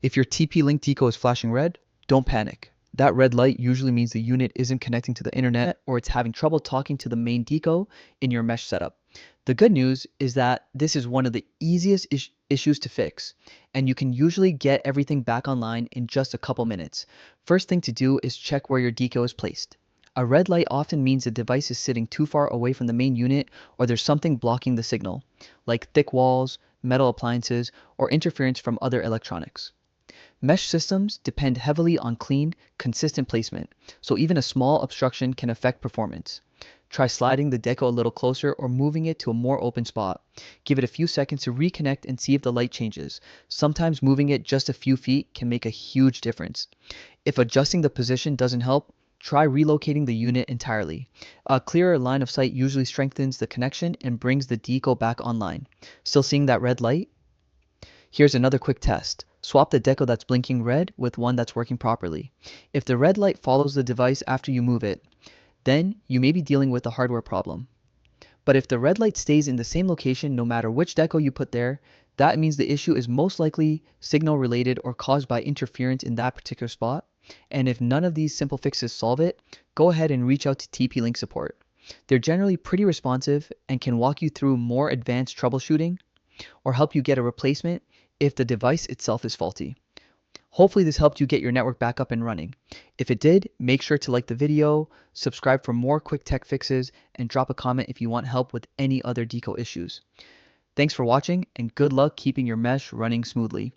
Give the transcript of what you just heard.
If your TP-Link deco is flashing red, don't panic. That red light usually means the unit isn't connecting to the internet or it's having trouble talking to the main deco in your mesh setup. The good news is that this is one of the easiest issues to fix, and you can usually get everything back online in just a couple minutes. First thing to do is check where your deco is placed. A red light often means the device is sitting too far away from the main unit or there's something blocking the signal, like thick walls, metal appliances, or interference from other electronics. Mesh systems depend heavily on clean, consistent placement, so even a small obstruction can affect performance. Try sliding the deco a little closer or moving it to a more open spot. Give it a few seconds to reconnect and see if the light changes. Sometimes moving it just a few feet can make a huge difference. If adjusting the position doesn't help, try relocating the unit entirely. A clearer line of sight usually strengthens the connection and brings the deco back online. Still seeing that red light? Here's another quick test. Swap the deco that's blinking red with one that's working properly. If the red light follows the device after you move it, then you may be dealing with a hardware problem. But if the red light stays in the same location no matter which deco you put there, that means the issue is most likely signal related or caused by interference in that particular spot. And if none of these simple fixes solve it, go ahead and reach out to TP-Link support. They're generally pretty responsive and can walk you through more advanced troubleshooting or help you get a replacement if the device itself is faulty. Hopefully this helped you get your network back up and running. If it did, make sure to like the video, subscribe for more quick tech fixes, and drop a comment if you want help with any other deco issues. Thanks for watching, and good luck keeping your mesh running smoothly.